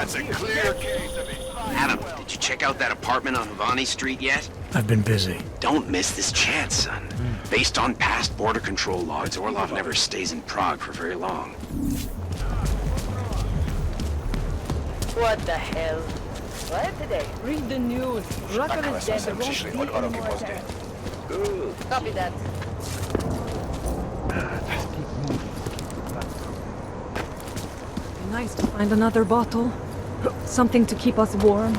That's a clear case of it. Adam, did you check out that apartment on Havani Street yet? I've been busy. Don't miss this chance, son. Based on past border control logs, Orlov never stays in Prague for very long. What the hell? What today? Read the news. Rucker is dead. There won't be any more attacks. Copy that. Nice to find another bottle. Something to keep us warm.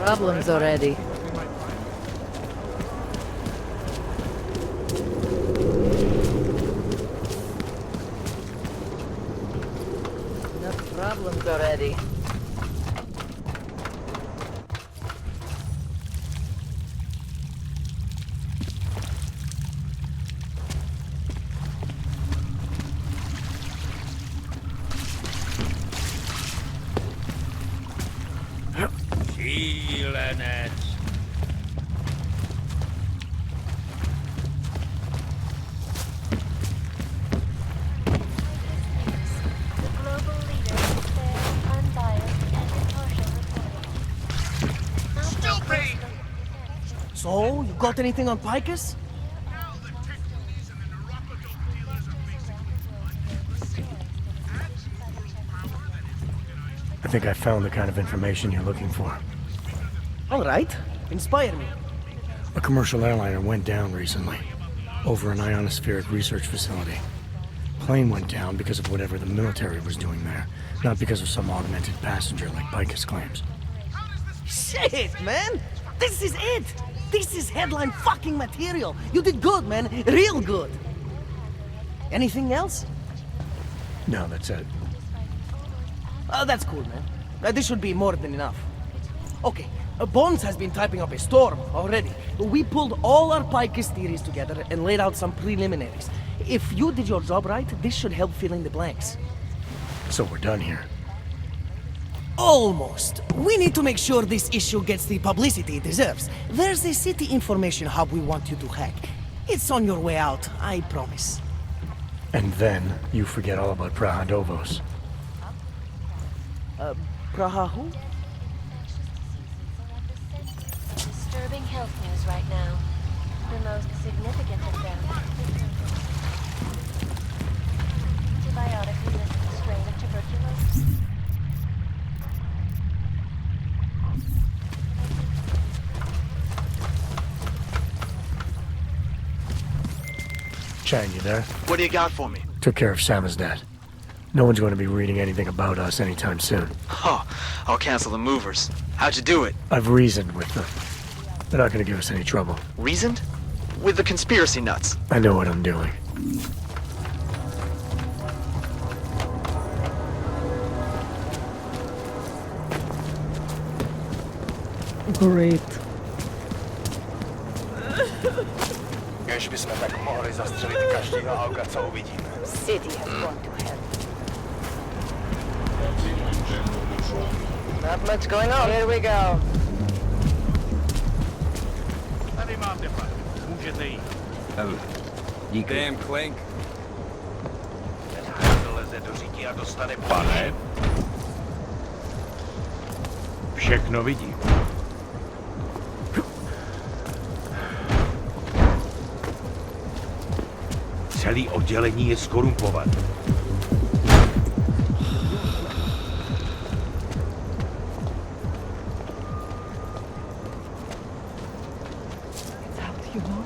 Problems already. Enough problems already. Šílenec. The global leader of fair, unbiased, and impartial reporting. Stupid! So, you got anything on Picus? I think I found the kind of information you're looking for. All right. Inspire me. A commercial airliner went down recently, over an ionospheric research facility. Plane went down because of whatever the military was doing there, not because of some augmented passenger like Picus claims. Shit, man! This is it! This is headline fucking material! You did good, man. Real good. Anything else? No, that's it. That's cool, man. This should be more than enough. Okay, Bones has been typing up a storm already. We pulled all our Picus theories together and laid out some preliminaries. If you did your job right, this should help fill in the blanks. So we're done here. Almost. We need to make sure this issue gets the publicity it deserves. There's a city information hub we want you to hack. It's on your way out, I promise. And then you forget all about Praha-Dovos. Praha who? Disturbing health news right now. The most significant of them. Antibiotic-resistant strain of tuberculosis. Chang, you there? What do you got for me? Took care of Samizdat. No one's going to be reading anything about us anytime soon. Oh, I'll cancel the movers. How'd you do it? I've reasoned with them. They're not going to give us any trouble. Reasoned? With the conspiracy nuts. I know what I'm doing. Great. Když bychom tak mohli zastřelit každého auga, co uvidíme. City has gone to hell. Not much going on. Here we go. Tady máte, pane. Můžete jít. Díky. Damn Clink. Ten hajzl leze do říky a dostane pane. Všechno vidím. Celý oddělení je skorumpované. It's out, you know?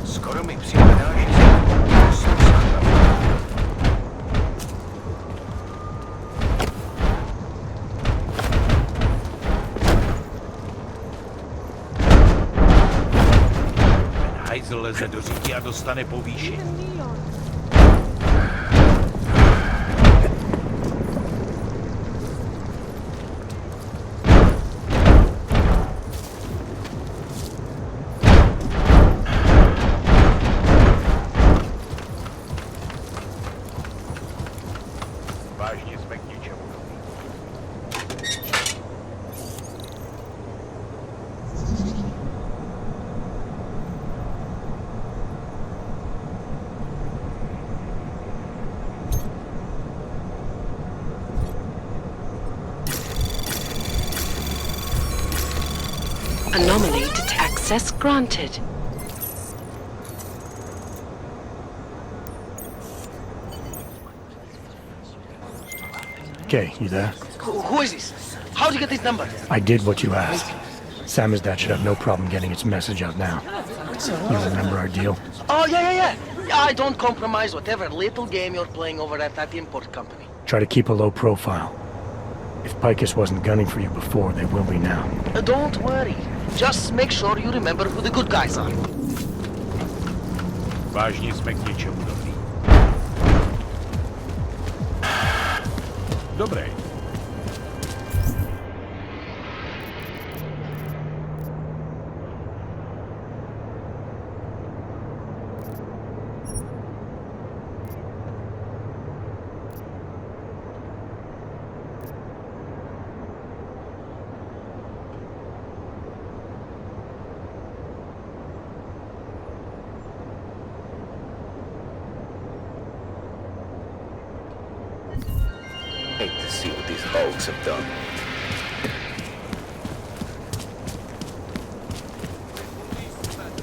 Skoro mi přijde další Ten hajzl leze do říky a dostane povýšení. Vážně jsme k ničemu. Anomaly to access granted. Okay, you there? Who is this? How'd you get this number? I did what you asked. Samizdat should have no problem getting its message out now. You remember our deal? Oh, yeah. Yeah, I don't compromise whatever little game you're playing over at that import company. Try to keep a low profile. If Picus wasn't gunning for you before, they will be now. Don't worry. Just make sure you remember who the good guys are. Vážně jsme k ničemu dobrý. Dobrý. Hate to see what these hogs have done.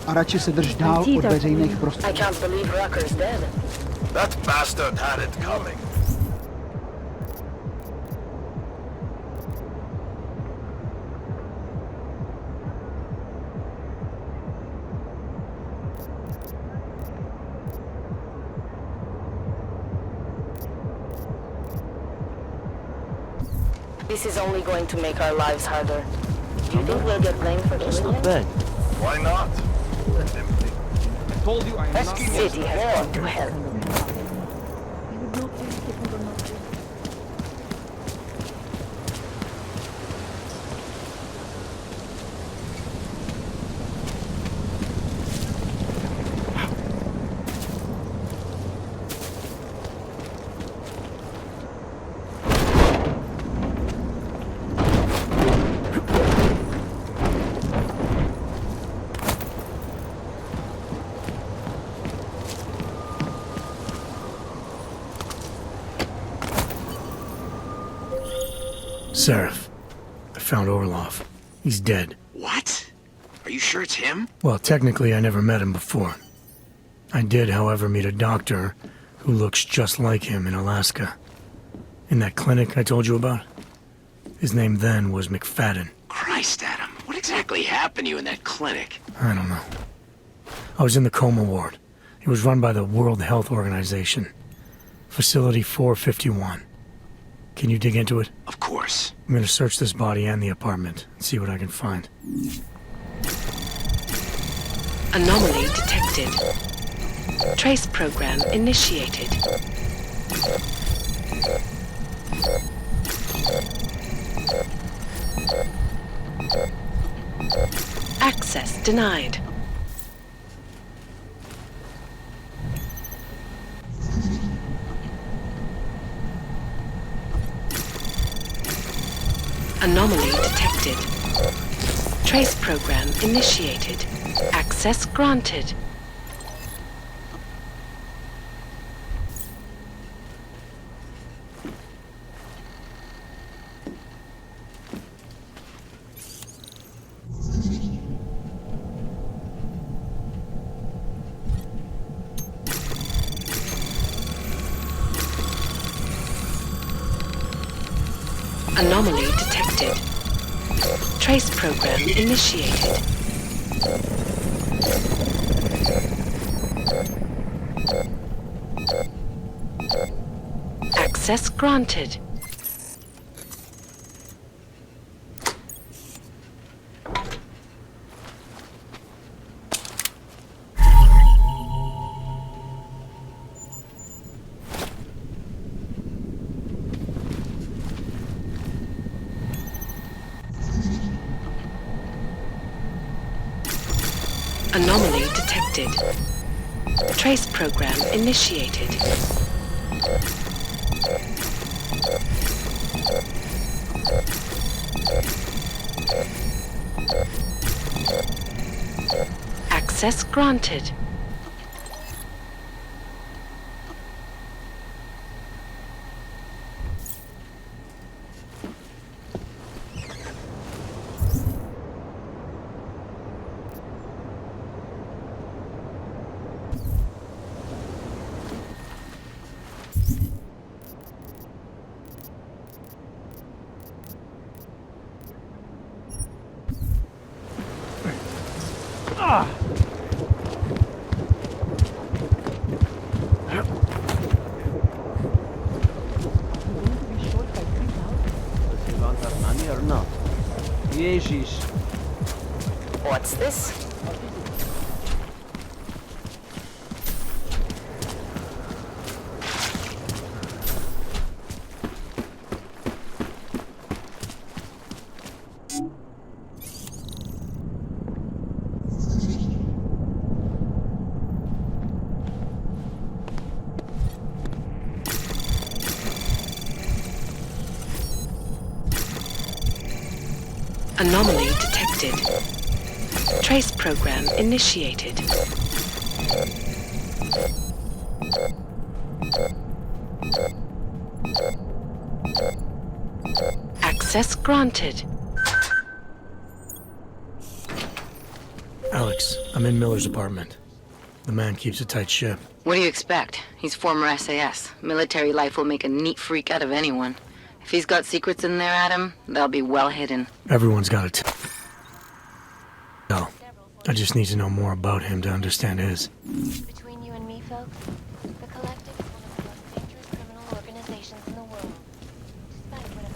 A radši se drž dál od veřejných prostorů. I can't believe Rucker's dead. That bastard had it coming. This is only going to make our lives harder. Do you think we'll get blamed for killing him? Why not? Let them think. I told you I am not... City has gone to hell. Seraph, I found Orlov. He's dead. What? Are you sure it's him? Well, technically I never met him before. I did, however, meet a doctor who looks just like him in Alaska. In that clinic I told you about. His name then was McFadden. Christ, Adam. What exactly happened to you in that clinic? I don't know. I was in the coma ward. It was run by the World Health Organization. Facility 451. Can you dig into it? Of course. I'm gonna search this body and the apartment and see what I can find. Anomaly detected. Trace program initiated. Access denied. Anomaly detected. Trace program initiated. Access granted. Anomaly detected. Trace program initiated. Access granted. Anomaly detected. Trace program initiated. Access granted. What's this? Anomaly detected. Trace program initiated. Access granted. Alex, I'm in Miller's apartment. The man keeps a tight ship. What do you expect? He's former SAS. Military life will make a neat freak out of anyone. If he's got secrets in there, Adam, they'll be well hidden. Everyone's got it. No, I just need to know more about him to understand his. Between you and me, folks, the Collective is one of the most dangerous criminal organizations in the world. Despite whatever.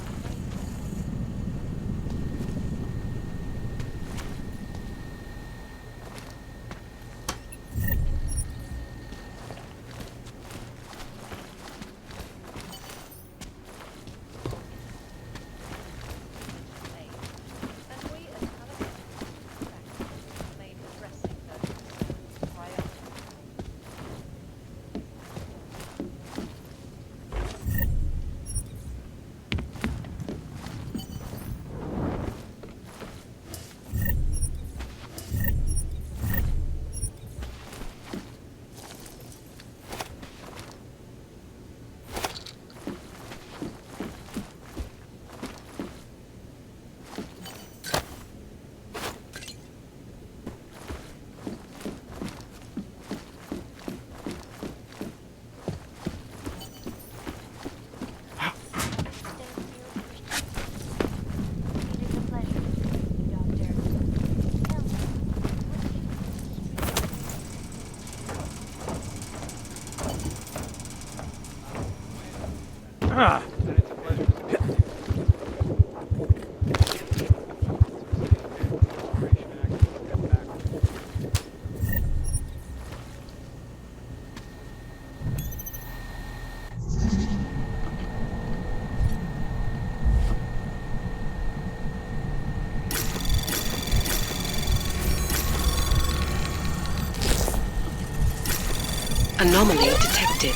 Anomaly detected.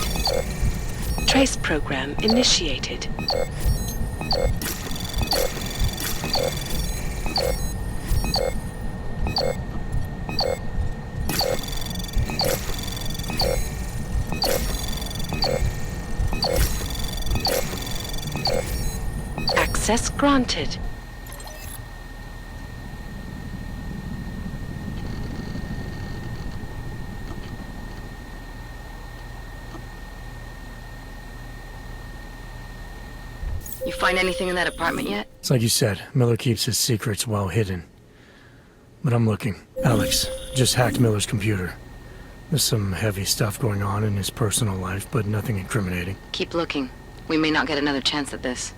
Trace program initiated. Access granted. You find anything in that apartment yet? It's like you said, Miller keeps his secrets well hidden. But I'm looking. Alex just hacked Miller's computer. There's some heavy stuff going on in his personal life, but nothing incriminating. Keep looking. We may not get another chance at this.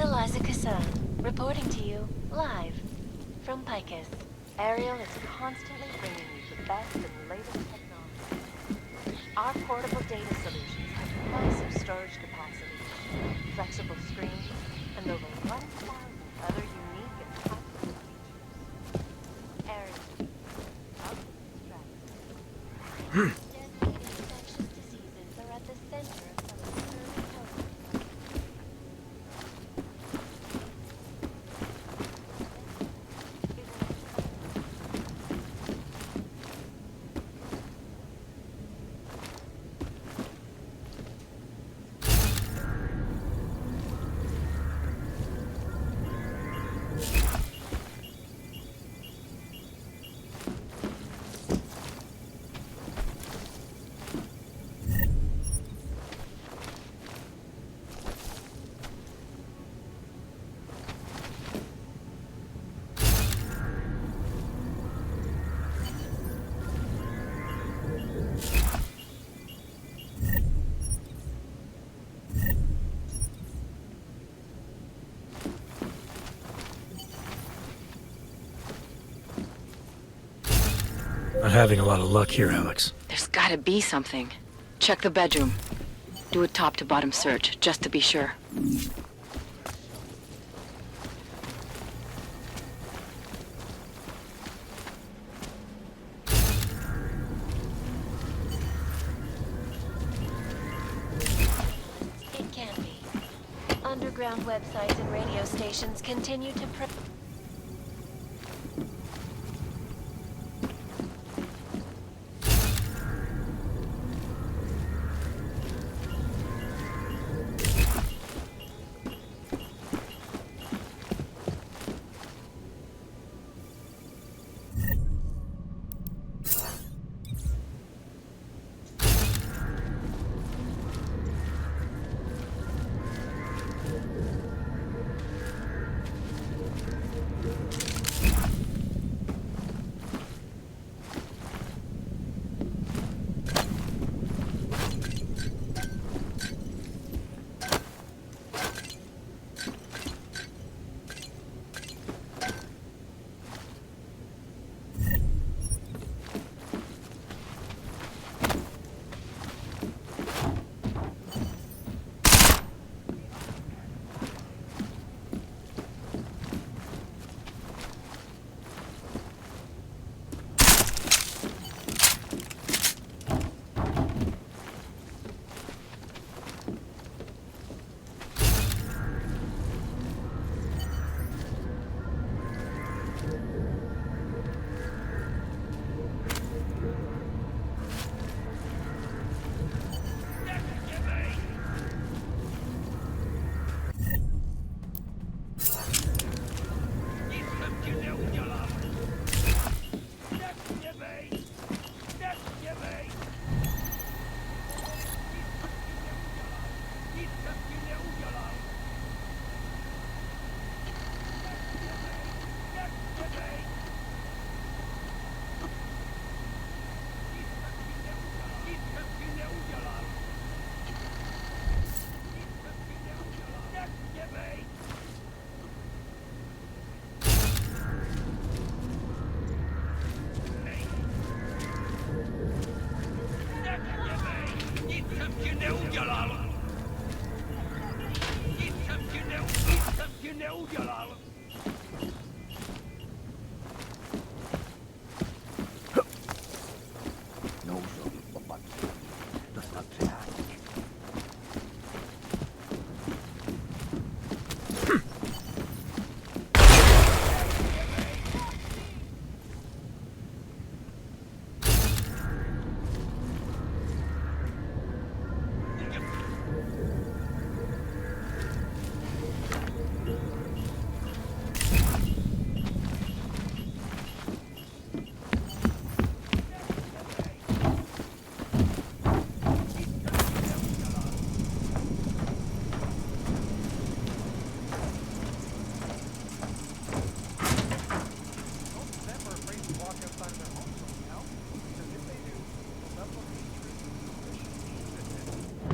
Eliza Cassan, reporting to you, live, from Picus. Ariel is constantly bringing you the best and latest technology. Our portable data solutions have massive storage capacity, flexible screens, and over 1,000 other unique and practical features. Ariel, up to distract. Deadly infectious diseases are at the center of some of the early health. Not having a lot of luck here, Alex. There's gotta be something. Check the bedroom. Do a top-to-bottom search, just to be sure. It can be. Underground websites and radio stations continue to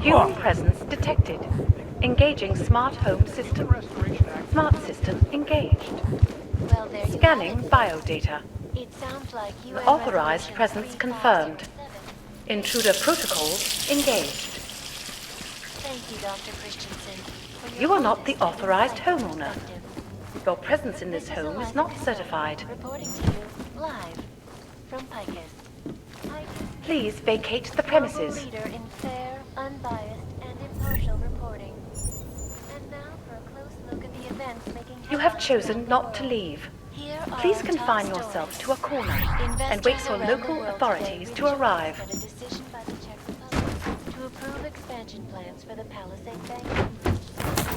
Human presence detected. Engaging smart home system. Smart system engaged. Well, there you Scanning have it. biodata. It sounds like UN Authorized Resolution presence 3007. confirmed. Intruder protocols engaged. Thank you, Dr. Christensen. for your You are not the honest and authorized insightful homeowner. perspective. Your presence in this This home is Eliza not Control, certified. Reporting to you live from Picus. Please vacate the Global premises. leader in fair, unbiased, and impartial reporting. And now for a close look at the events making You have headlines chosen around the not to world. leave. Here are Please our confine top yourself stories. to a corner and Investors wait for around the local world authorities today to arrive. rejoice at a decision by the Czech Republic to approve expansion plans for the Palisade Bank.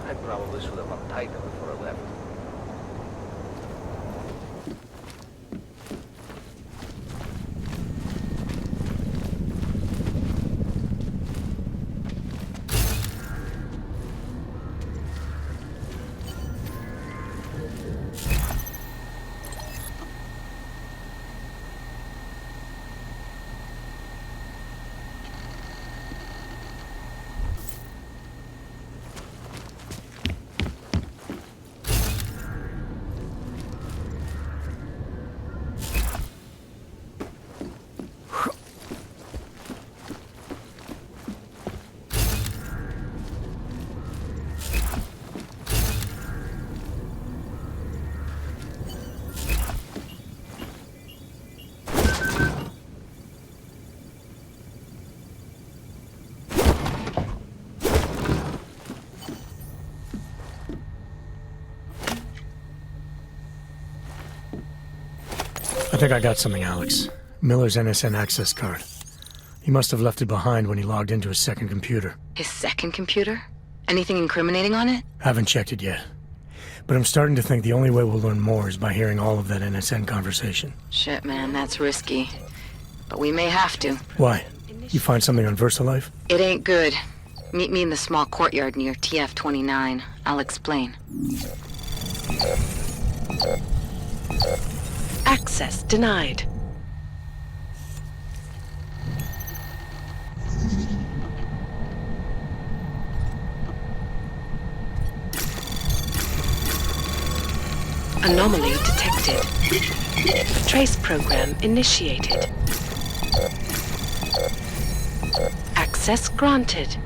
I probably should have untied them before I left. I think I got something, Alex. Miller's NSN access card. He must have left it behind when he logged into his second computer. His second computer? Anything incriminating on it? Haven't checked it yet. But I'm starting to think the only way we'll learn more is by hearing all of that NSN conversation. Shit, man, that's risky. But we may have to. Why? You find something on VersaLife? It ain't good. Meet me in the small courtyard near TF-29. I'll explain. Access denied. Anomaly detected. Trace program initiated. Access granted.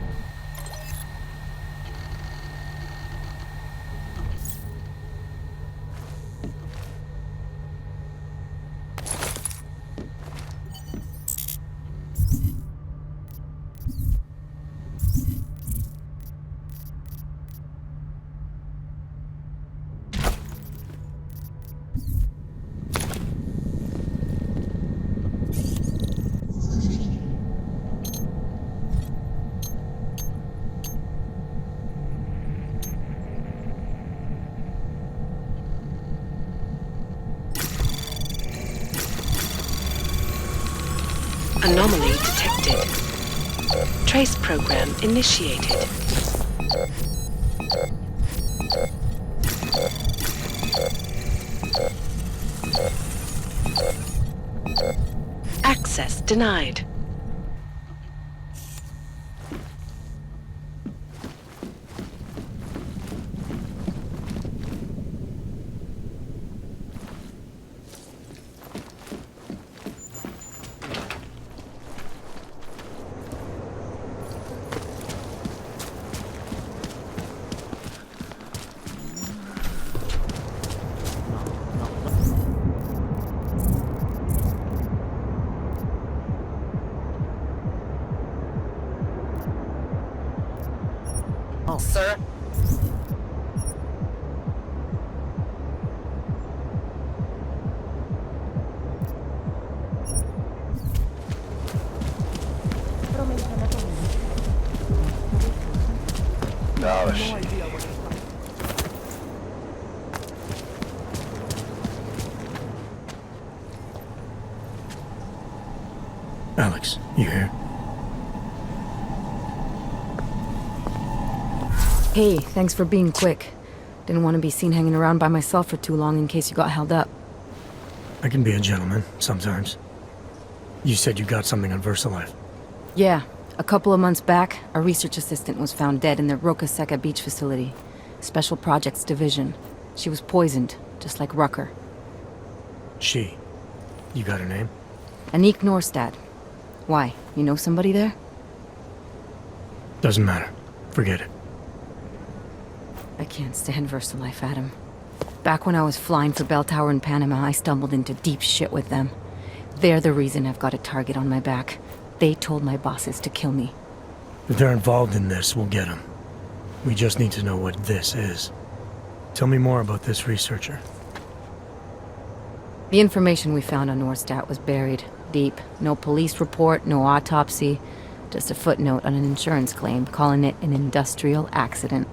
Anomaly detected. Trace program initiated. Access denied. hell, sir? Alex, you here? Hey, thanks for being quick. Didn't want to be seen hanging around by myself for too long in case you got held up. I can be a gentleman, sometimes. You said you got something on VersaLife. Yeah, a couple of months back, a research assistant was found dead in the Roca Seca beach facility. Special Projects Division. She was poisoned, just like Rucker. She. You got her name? Anique Norstad. Why? You know somebody there? Doesn't matter. Forget it. I can't stand VersaLife, Adam. Back when I was flying for Bell Tower in Panama, I stumbled into deep shit with them. They're the reason I've got a target on my back. They told my bosses to kill me. If they're involved in this, we'll get them. We just need to know what this is. Tell me more about this researcher. The information we found on Norstad was buried deep. No police report, no autopsy. Just a footnote on an insurance claim, calling it an industrial accident.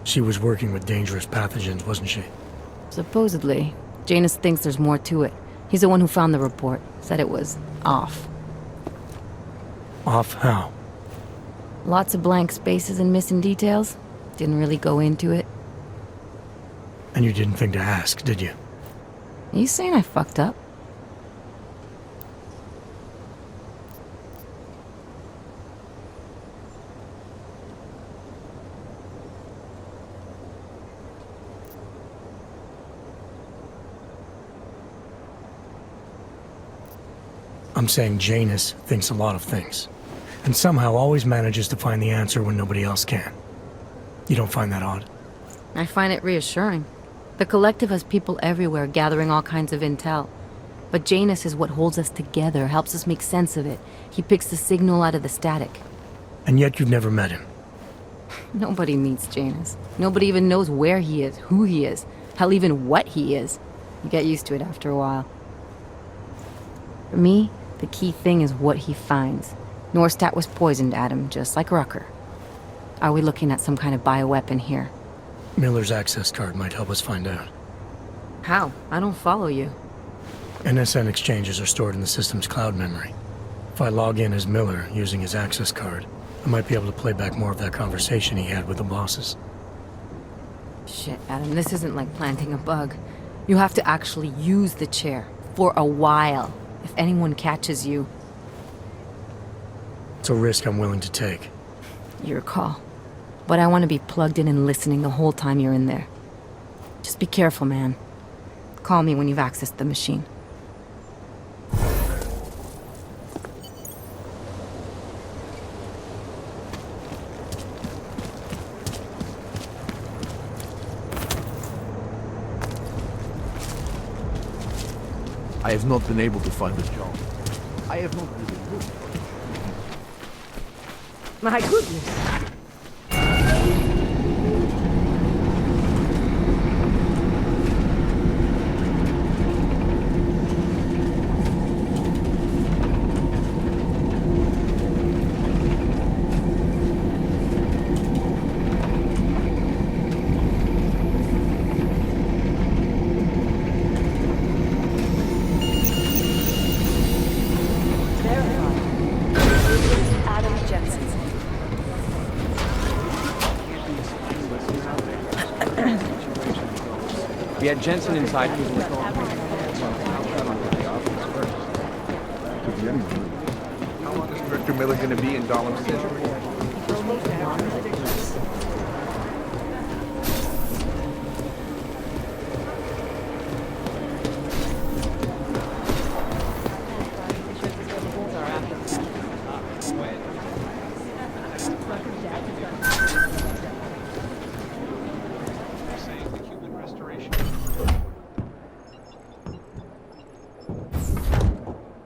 She was working with dangerous pathogens, wasn't she? Supposedly. Janus thinks there's more to it. He's the one who found the report. Said it was off. Off how? Lots of blank spaces and missing details. Didn't really go into it. And you didn't think to ask, did you? Are you saying I fucked up? I'm saying Janus thinks a lot of things. And somehow always manages to find the answer when nobody else can. You don't find that odd? I find it reassuring. The Collective has people everywhere gathering all kinds of intel. But Janus is what holds us together, helps us make sense of it. He picks the signal out of the static. And yet you've never met him. Nobody meets Janus. Nobody even knows where he is, who he is, hell, even what he is. You get used to it after a while. For me, the key thing is what he finds. Norstad was poisoned, Adam, just like Rucker. Are we looking at some kind of bioweapon here? Miller's access card might help us find out. How? I don't follow you. NSN exchanges are stored in the system's cloud memory. If I log in as Miller using his access card, I might be able to play back more of that conversation he had with the bosses. Shit, Adam, this isn't like planting a bug. You have to actually use the chair. For a while. If anyone catches you... It's a risk I'm willing to take. Your call. But I want to be plugged in and listening the whole time you're in there. Just be careful, man. Call me when you've accessed the machine. I have not been able to find a job. I have not really looked. My goodness. We had Jensen inside. How long is Director Miller going to be in Dahlem City?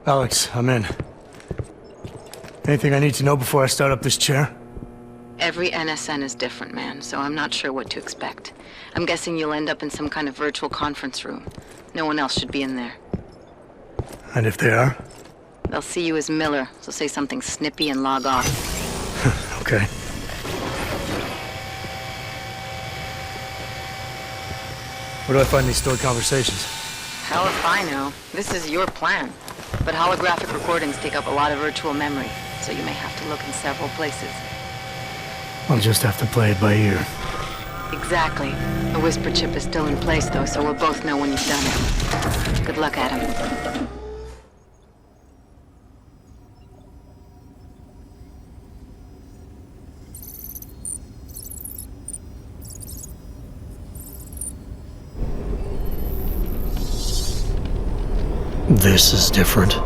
Alex, I'm in. Anything I need to know before I start up this chair? Every NSN is different, man, so I'm not sure what to expect. I'm guessing you'll end up in some kind of virtual conference room. No one else should be in there. And if they are? They'll see you as Miller, so say something snippy and log off. Okay. Where do I find these stored conversations? Hell if I know. This is your plan. But holographic recordings take up a lot of virtual memory, so you may have to look in several places. I'll just have to play it by ear. Exactly. The whisper chip is still in place, though, so we'll both know when you've done it. Good luck, Adam. This is different.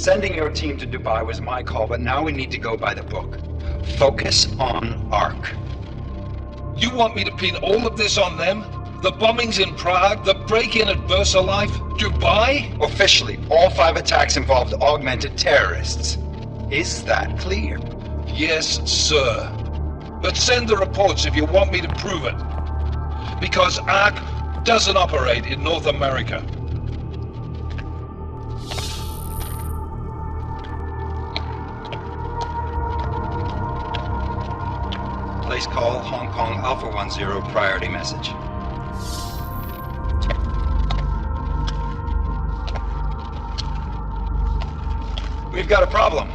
Sending your team to Dubai was my call, but now we need to go by the book. Focus on Ark. You want me to pin all of this on them? The bombings in Prague, the break-in at VersaLife, Dubai? Officially, all 5 attacks involved augmented terrorists. Is that clear? Yes, sir. But send the reports if you want me to prove it. Because Ark doesn't operate in North America. Place call Hong Kong Alpha 10 priority message. We've got a problem.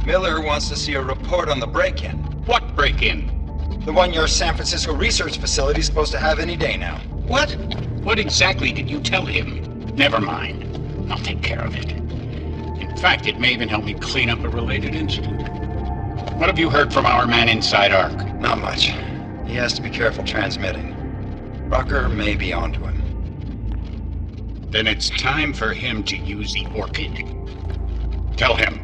Miller wants to see a report on the break-in. What break-in? The one your San Francisco research facility is supposed to have any day now. What? What exactly did you tell him? Never mind. I'll take care of it. In fact, it may even help me clean up a related incident. What have you heard from our man inside Ark? Not much. He has to be careful transmitting. Rucker may be onto him. Then it's time for him to use the Orchid. Tell him.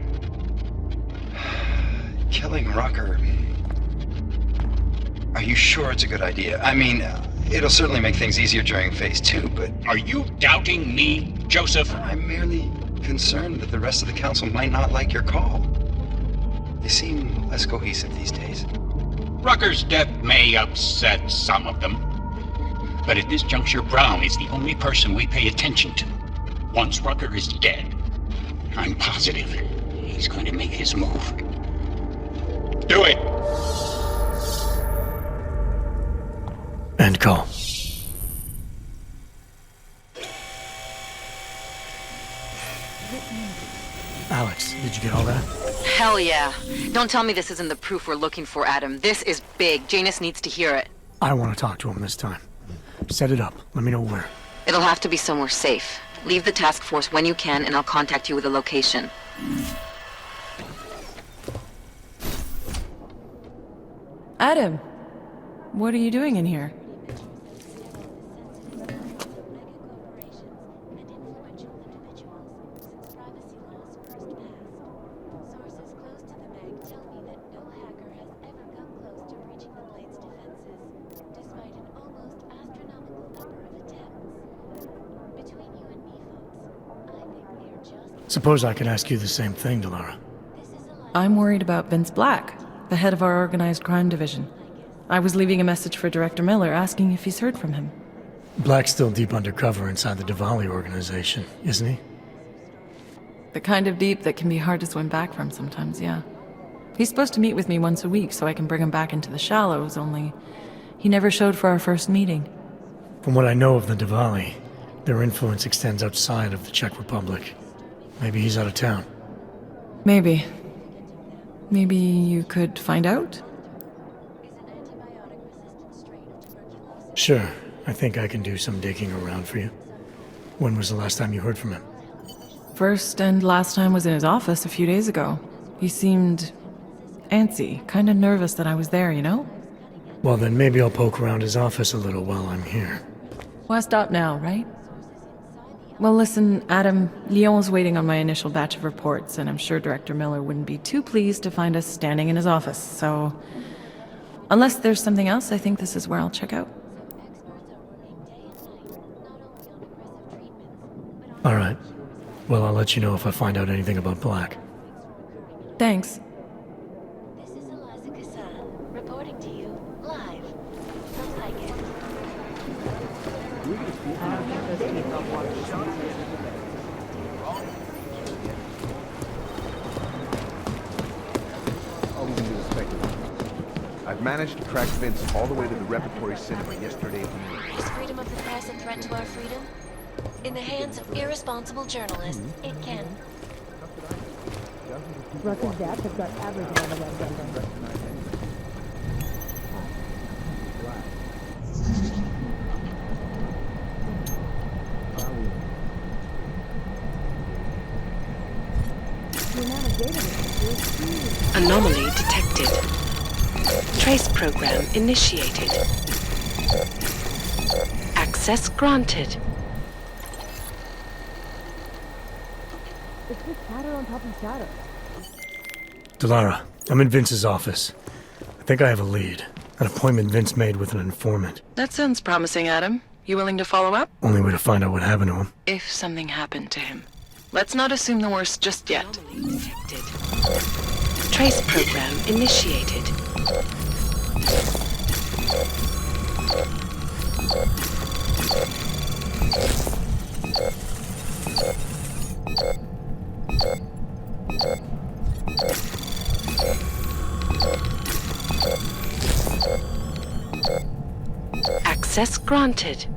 Killing Rucker... Are you sure it's a good idea? I mean, it'll certainly make things easier during Phase 2, but... Are you doubting me, Joseph? I'm merely concerned that the rest of the Council might not like your call. They seem less cohesive these days. Rucker's death may upset some of them. But at this juncture, Brown is the only person we pay attention to. Once Rucker is dead, I'm positive he's going to make his move. Do it! End call. Alex, did you get all that? Hell yeah. Don't tell me this isn't the proof we're looking for, Adam. This is big. Janus needs to hear it. I want to talk to him this time. Set it up. Let me know where. It'll have to be somewhere safe. Leave the task force when you can, and I'll contact you with a location. Adam, what are you doing in here? Suppose I could ask you the same thing, Delara. I'm worried about Vince Black, the head of our organized crime division. I was leaving a message for Director Miller asking if he's heard from him. Black's still deep undercover inside the Diwali organization, isn't he? The kind of deep that can be hard to swim back from sometimes, yeah. He's supposed to meet with me once a week so I can bring him back into the shallows, only he never showed for our first meeting. From what I know of the Diwali, their influence extends outside of the Czech Republic. Maybe he's out of town. Maybe. Maybe you could find out? Sure. I think I can do some digging around for you. When was the last time you heard from him? First and last time was in his office a few days ago. He seemed antsy, kind of nervous that I was there, you know? Well, then maybe I'll poke around his office a little while I'm here. Why stop now, right? Well, listen, Adam, Lyon's waiting on my initial batch of reports, and I'm sure Director Miller wouldn't be too pleased to find us standing in his office, so... Unless there's something else, I think this is where I'll check out. All right. Well, I'll let you know if I find out anything about Black. Thanks. Reporting to you live from Picus. I've managed to track Vince all the way to the repertory cinema yesterday evening. Is freedom of the press a threat to our freedom? In the hands of irresponsible journalists, it can. Rucker's death has got everything on the agenda. Anomaly detected. Trace program initiated. Access granted. It's just shadow on top of shadow. Delara, I'm in Vince's office. I think I have a lead. An appointment Vince made with an informant. That sounds promising, Adam. You willing to follow up? Only way to find out what happened to him. If something happened to him. Let's not assume the worst just yet. Detected. Trace program initiated. Access granted.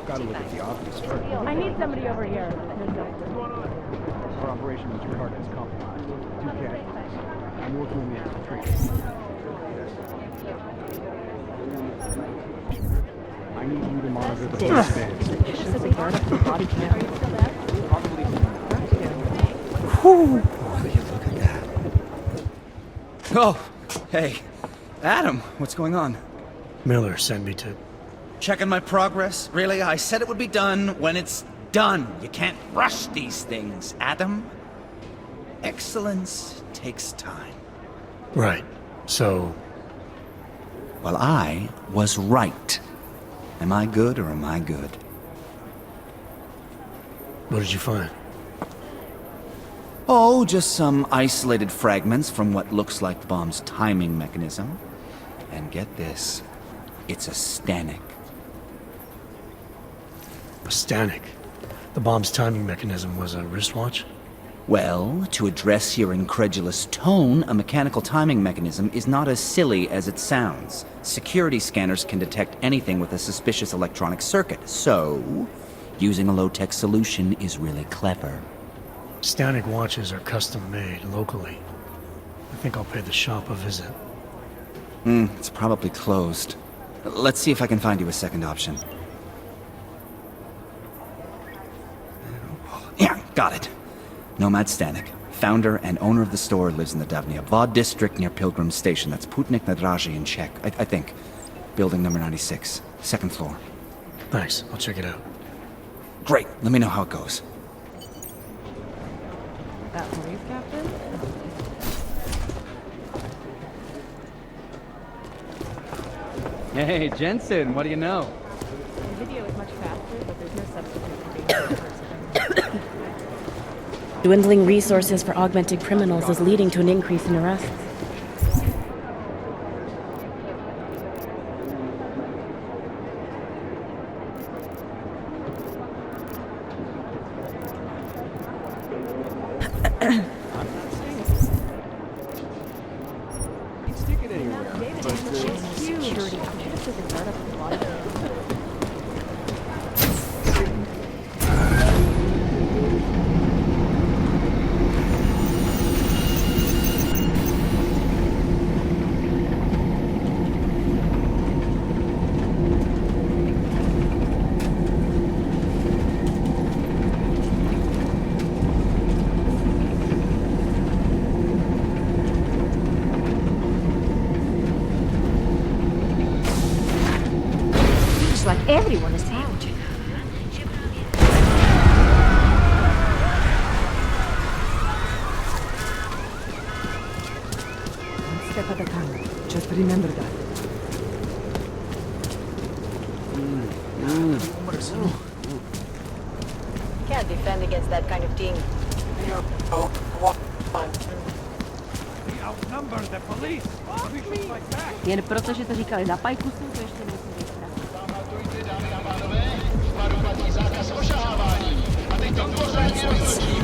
Gotta look at the obvious first. I need somebody over here. Our operation was regarded as compromised. 2K. I'm working on the infiltration. I need you to monitor the police base. Body cam. Look at that. Oh, hey. Adam, what's going on? Miller sent me to... Checking my progress? Really? I said it would be done when it's done. You can't rush these things, Adam. Excellence takes time. Right. So... Well, I was right. Am I good or am I good? What did you find? Oh, just some isolated fragments from what looks like the bomb's timing mechanism. And get this, it's a Stanek. A Stanek? The bomb's timing mechanism was a wristwatch? Well, to address your incredulous tone, a mechanical timing mechanism is not as silly as it sounds. Security scanners can detect anything with a suspicious electronic circuit, so using a low-tech solution is really clever. Stanek watches are custom-made locally. I think I'll pay the shop a visit. It's probably closed. Let's see if I can find you a second option. Yeah, got it. Nomad Stanek, founder and owner of the store, lives in the Davnia Vod district near Pilgrim Station. That's Putnik Nadraji in Czech, I think. Building number 96, second floor. Nice, I'll check it out. Great, let me know how it goes. That police captain? Hey, Jensen, what do you know? The video is much faster, but there's no substitute for being a person. Dwindling resources for augmented criminals is leading to an increase in arrests. Stick it anywhere. Security. I'm sure this is a startup with a lot of like everyone is out. One step at a time. Just remember that. Can't defend against that kind of team. We outnumber the police. We should fight back. Jen protože to říkali na pajkusu, to ještě musím být.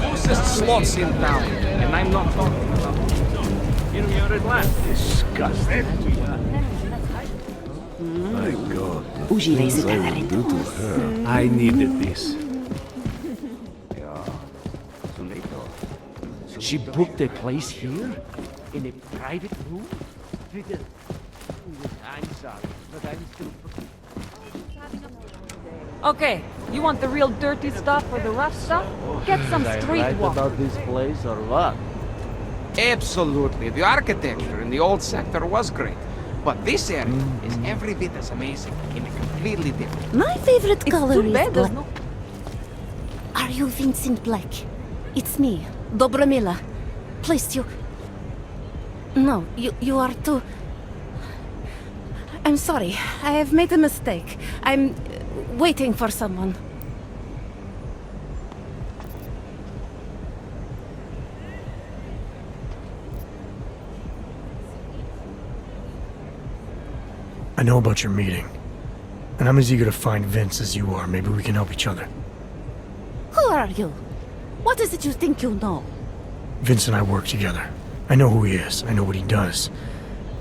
Closest slots in town, and I'm not talking about you're at last. Disgusting. My God. Užívej si Valerie. I needed this. She booked a place here? In a private room? I'm sorry, but I'm still... Okay, you want the real dirty stuff or the rough stuff? Get some street walk. about this place or what? Absolutely. The architecture in the old sector was great. But this area is every bit as amazing in a completely different. My favorite color is bad, black. Are you Vincent Black? It's me, Dobromila. Please, you... No, you are too... I'm sorry. I have made a mistake. I'm waiting for someone. I know about your meeting, and I'm as eager to find Vince as you are. Maybe we can help each other. Who are you? What is it you think you know? Vince and I work together. I know who he is, I know what he does,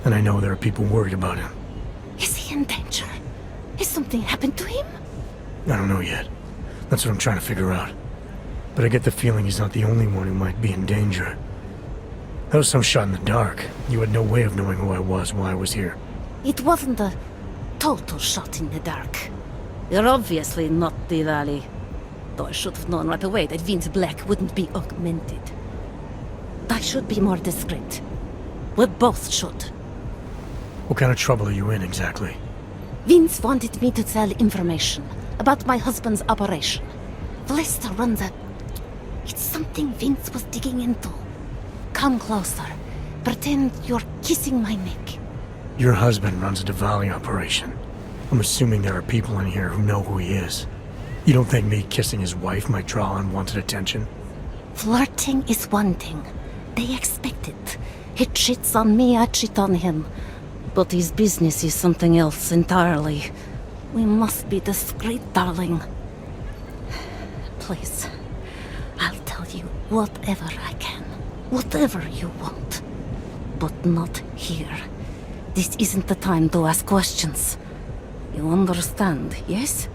and I know there are people worried about him. Is he in danger? Has something happened to him? I don't know yet. That's what I'm trying to figure out. But I get the feeling he's not the only one who might be in danger. That was some shot in the dark. You had no way of knowing who I was while I was here. It wasn't a total shot in the dark. You're obviously not the Valley. Though I should have known right away that Vince Black wouldn't be augmented. I should be more discreet. We both should. What kind of trouble are you in, exactly? Vince wanted me to tell information about my husband's operation. Lester runs a... It's something Vince was digging into. Come closer. Pretend you're kissing my neck. Your husband runs a Diwali operation. I'm assuming there are people in here who know who he is. You don't think me kissing his wife might draw unwanted attention? Flirting is one thing. They expect it. He cheats on me, I cheat on him. But his business is something else entirely. We must be discreet, darling. Please, I'll tell you whatever I can. Whatever you want. But not here. This isn't the time to ask questions. You understand, yes?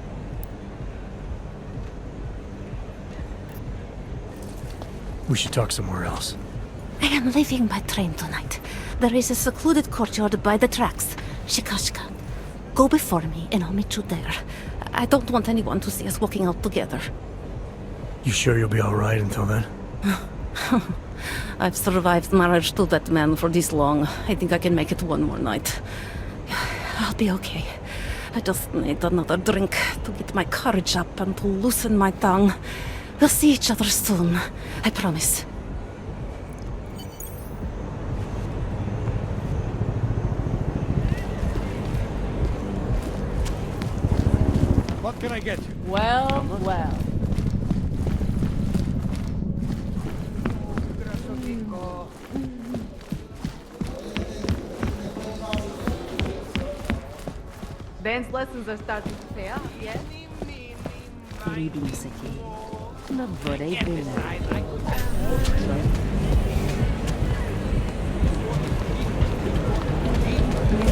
We should talk somewhere else. I am leaving by train tonight. There is a secluded courtyard by the tracks. Shikashka. Go before me and I'll meet you there. I don't want anyone to see us walking out together. You sure you'll be alright until then? I've survived marriage to that man for this long. I think I can make it one more night. I'll be okay. I just need another drink to get my courage up and to loosen my tongue. We'll see each other soon. I promise. What can I get you? Well, well. Dance lessons are starting to pay off, yes?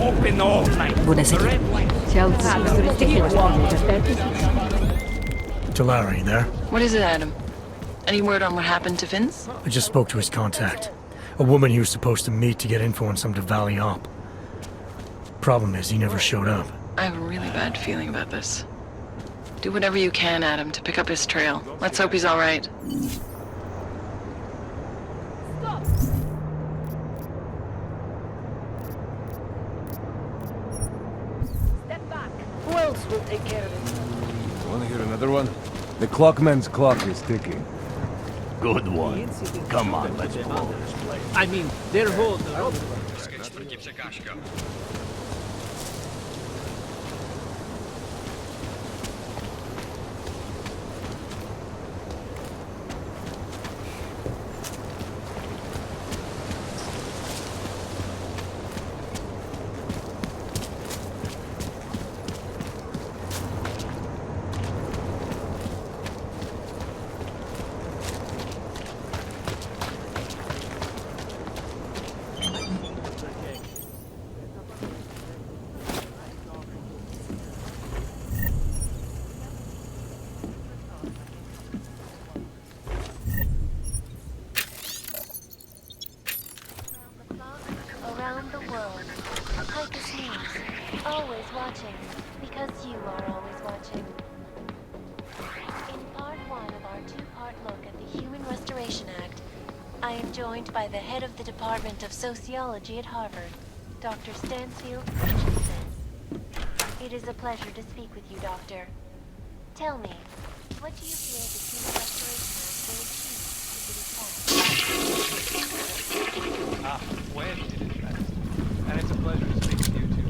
Open all night. Talari, you there? What is it, Adam? Any word on what happened to Vince? I just spoke to his contact. A woman he was supposed to meet to get info on some Diwali op. Problem is, he never showed up. I have a really bad feeling about this. Do whatever you can, Adam, to pick up his trail. Let's hope he's all right. Step back. Who else will take care of it? Want to hear another one? The clockman's clock is ticking. Good one. Come on, let's blow this place. I mean, their whole... Around the world, Picus News, always watching, because you are always watching. In part one of our two-part look at the Human Restoration Act, I am joined by the head of the Department of Sociology at Harvard, Dr. Stansfield Christensen. It is a pleasure to speak with you, Doctor. Tell me, what do you feel the Human Restoration Act will achieve if it is passed? When it is passed. And it's a pleasure to speak with you too,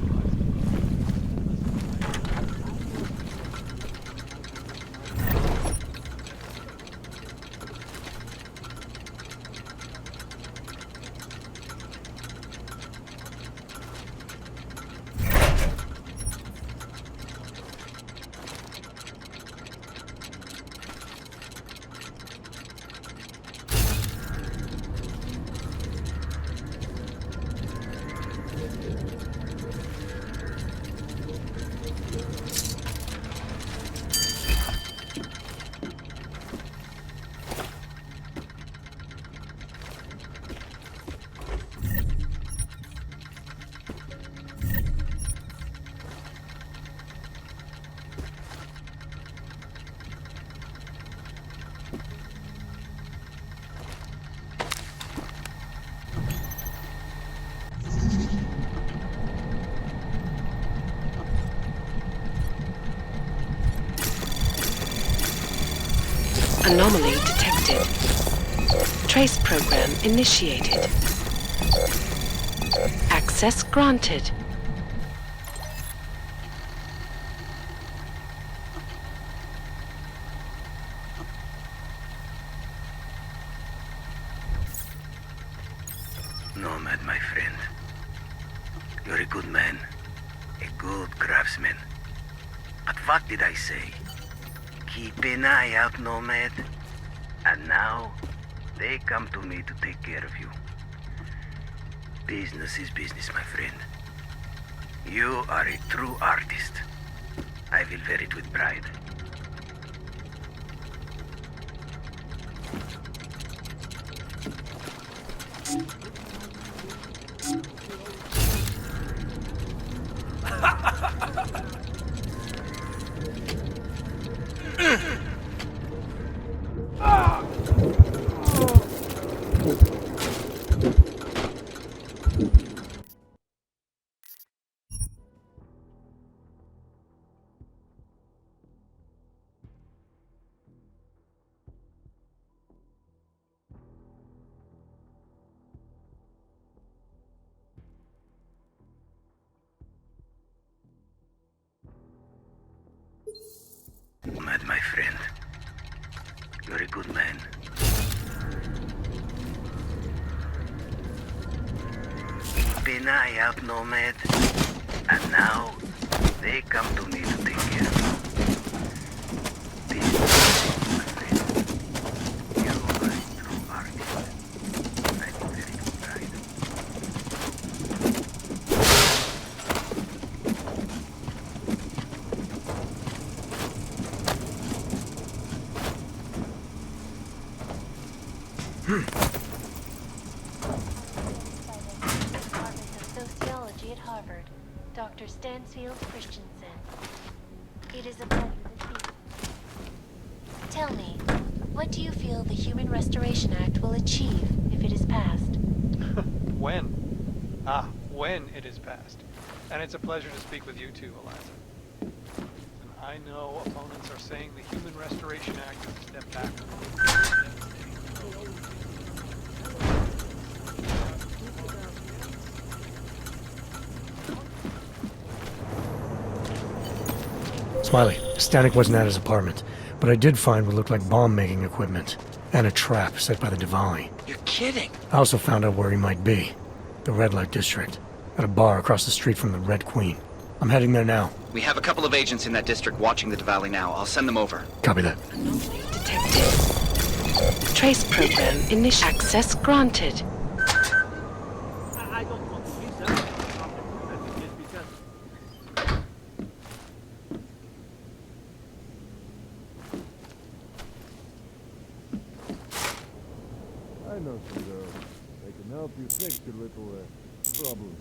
Anomaly detected. Trace program initiated. Access granted. Nomad, my friend. You're a good man. A good craftsman. But what did I say? Keep an eye out, Nomad. And now, they come to me to take care of you. Business is business, my friend. You are a true artist. I will wear it with pride. Nomad, my friend. You're a good man. Keep an eye out, Nomad. And now, they come to me to take care of you. Business, my friend. You are a true artist. I will wear it with pride. Department of Sociology at Harvard, Dr. Stansfield Christensen. It is a pleasure to speak. Tell me, what do you feel the Human Restoration Act will achieve if it is passed? when? When it is passed. And it's a pleasure to speak with you too, Eliza. And I know opponents are saying the Human Restoration Act is a step backward. Smiley, Stanek wasn't at his apartment, but I did find what looked like bomb-making equipment, and a trap set by the Diwali. You're kidding! I also found out where he might be. The Red Light District. At a bar across the street from the Red Queen. I'm heading there now. We have a couple of agents in that district watching the Diwali now. I'll send them over. Copy that. Detected. Trace program initial. Access granted. I don't want to be I know some girls. They can help you fix your little problem.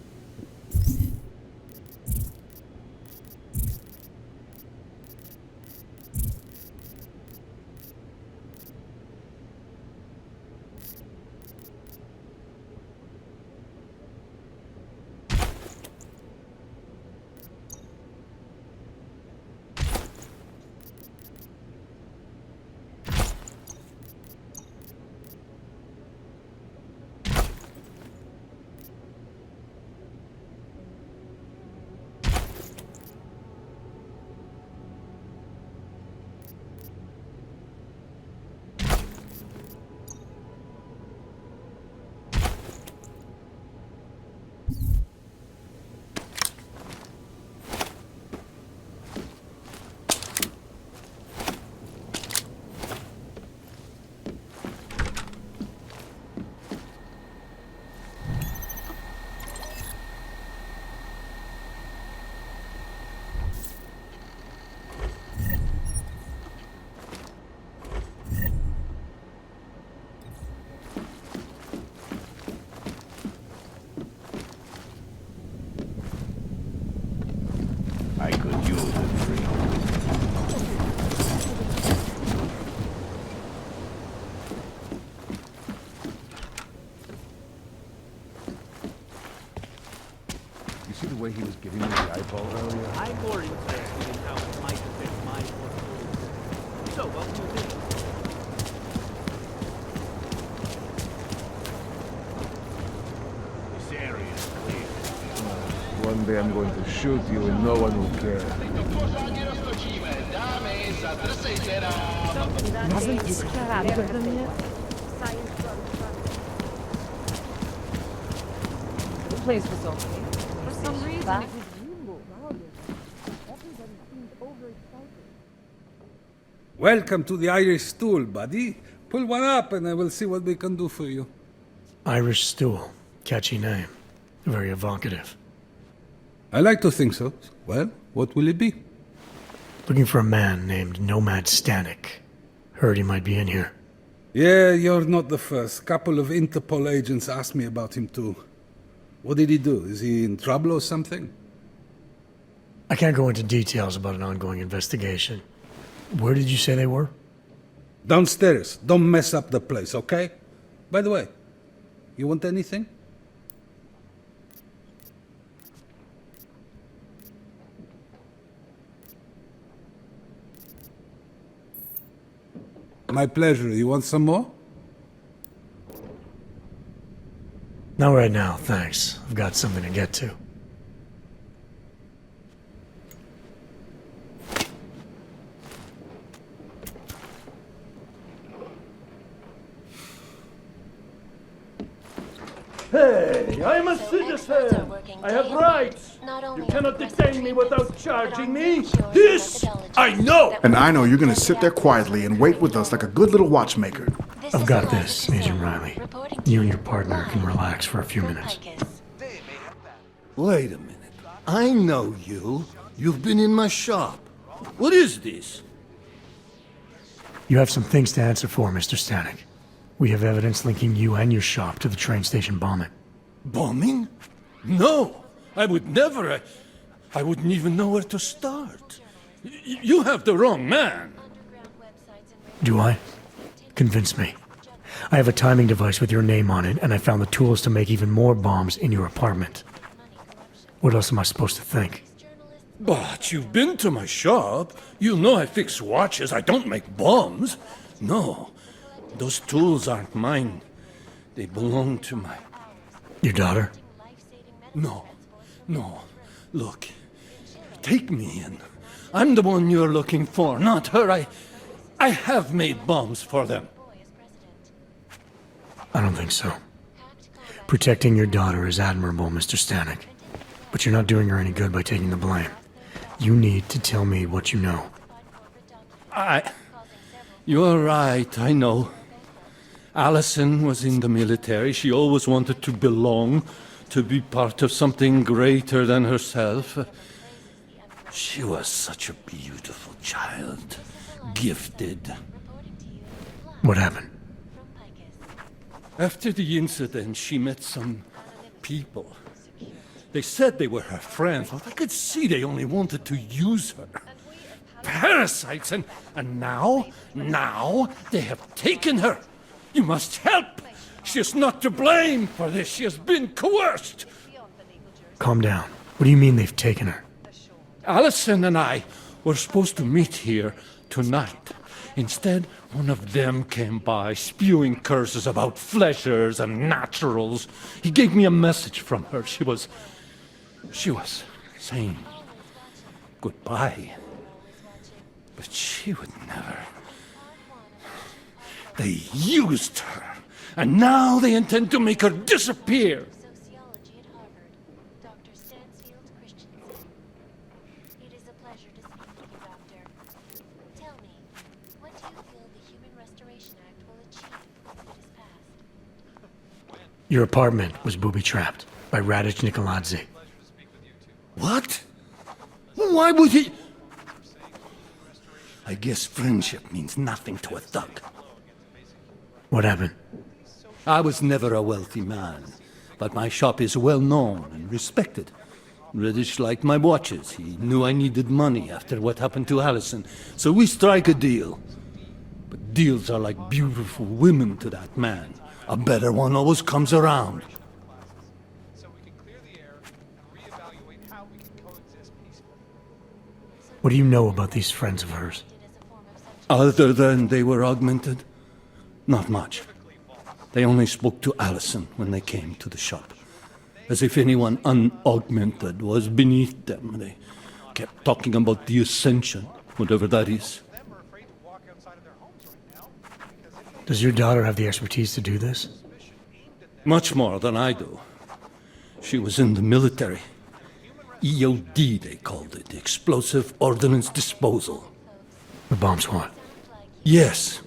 see the way he was giving me the eyeball earlier? I'm more interested in how it might affect my portfolio. So, welcome to this. This area is clear. One day I'm going to shoot you and no one will care. Hasn't this character them yet? The place was okay. For some reason, That- it was really crowded. Everybody seemed overexcited. Welcome to the Irish stool, buddy. Pull one up and I will see what we can do for you. Irish Stool. Catchy name. Very evocative. I like to think so. Well, what will it be? Looking for a man named Nomad Stanek. Heard he might be in here. Yeah, you're not the first. Couple of Interpol agents asked me about him too. What did he do? Is he in trouble or something? I can't go into details about an ongoing investigation. Where did you say they were? Downstairs. Don't mess up the place, okay? By the way, you want anything? My pleasure. You want some more? Not right now, thanks. I've got something to get to. Hey, I'm a citizen. I have rights. You cannot detain me without charging me. This I know. And I know you're gonna sit there quietly and wait with us like a good little watchmaker. I've got this, Agent Riley. You and your partner can relax for a few minutes. Wait a minute. I know you. You've been in my shop. What is this? You have some things to answer for, Mr. Stanek. We have evidence linking you and your shop to the train station bombing. Bombing? No, I would never. I wouldn't even know where to start. You have the wrong man. Do I? Convince me. I have a timing device with your name on it, and I found the tools to make even more bombs in your apartment. What else am I supposed to think? But you've been to my shop. You know I fix watches. I don't make bombs. No, those tools aren't mine. They belong to my... Your daughter? No, no. Look, take me in. I'm the one you're looking for, not her. I have made bombs for them. I don't think so. Protecting your daughter is admirable, Mr. Stanek. But you're not doing her any good by taking the blame. You need to tell me what you know. You're right, I know. Allison was in the military. She always wanted to belong, to be part of something greater than herself. She was such a beautiful child. Gifted. What happened? After the incident, she met some people. They said they were her friends, but I could see they only wanted to use her. Parasites, and now they have taken her. You must help. She is not to blame for this. She has been coerced. Calm down. What do you mean they've taken her? Allison and I were supposed to meet here tonight. Instead, one of them came by, spewing curses about fleshers and naturals. He gave me a message from her. She was saying goodbye. But she would never. They used her, and now they intend to make her disappear. Your apartment was booby-trapped by Radic Nikoladze. What? Why would he... I guess friendship means nothing to a thug. What happened? I was never a wealthy man, but my shop is well known and respected. Radic liked my watches. He knew I needed money after what happened to Allison, so we strike a deal. But deals are like beautiful women to that man. A better one always comes around. So we can clear the air and reevaluate how we can coexist peacefully. What do you know about these friends of hers? Other than they were augmented? Not much. They only spoke to Allison when they came to the shop. As if anyone unaugmented was beneath them. They kept talking about the Ascension, whatever that is. Does your daughter have the expertise to do this? Much more than I do. She was in the military. EOD, they called it. Explosive Ordnance Disposal. The bomb squad? Yes.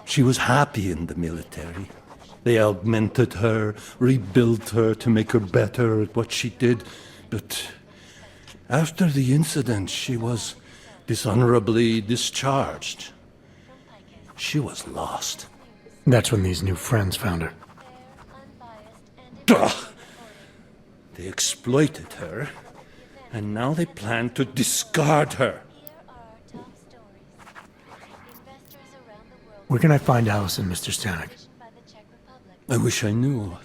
She was happy in the military. They augmented her, rebuilt her to make her better at what she did. But after the incident, she was dishonorably discharged. She was lost. That's when these new friends found her. Ugh. They exploited her, and now they plan to discard her. Where can I find Allison, Mr. Stanek? I wish I knew.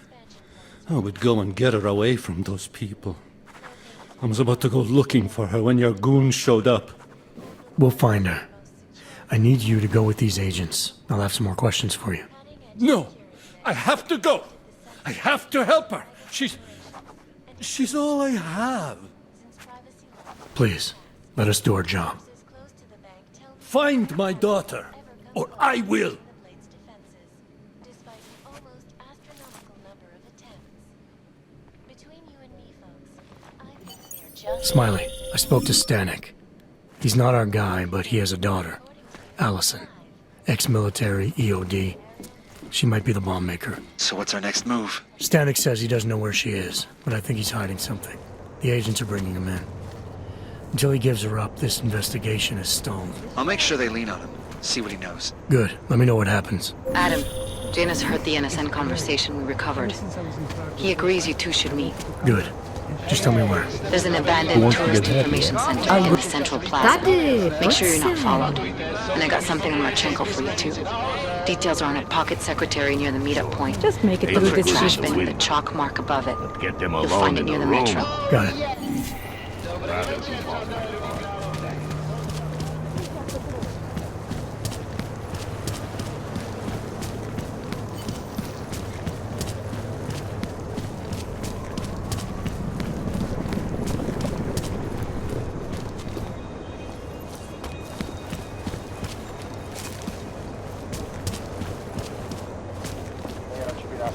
I would go and get her away from those people. I was about to go looking for her when your goons showed up. We'll find her. I need you to go with these agents. I'll have some more questions for you. No! I have to go! I have to help her! She's all I have. Please, let us do our job. Find my daughter, or I will! Smiley, I spoke to Stanek. He's not our guy, but he has a daughter, Allison. Ex-military, EOD. She might be the bomb maker. So what's our next move? Stanek says he doesn't know where she is, but I think he's hiding something. The agents are bringing him in. Until he gives her up, this investigation is stalled. I'll make sure they lean on him. See what he knows. Good. Let me know what happens. Adam, Janus heard the NSN conversation we recovered. He agrees you two should meet. Good. Just tell me where. There's an abandoned tourist information center in the central plaza. Make sure you're not followed. And I got something on Marchenko for you too. Details are on a pocket secretary near the meetup point. Just make it Look through for a this trash season. bin with a chalk mark above it. Get them You'll alone find it in near the the room. metro. Got it.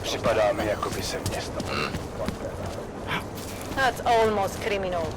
Připadá mi, jako by se město. That's almost criminal.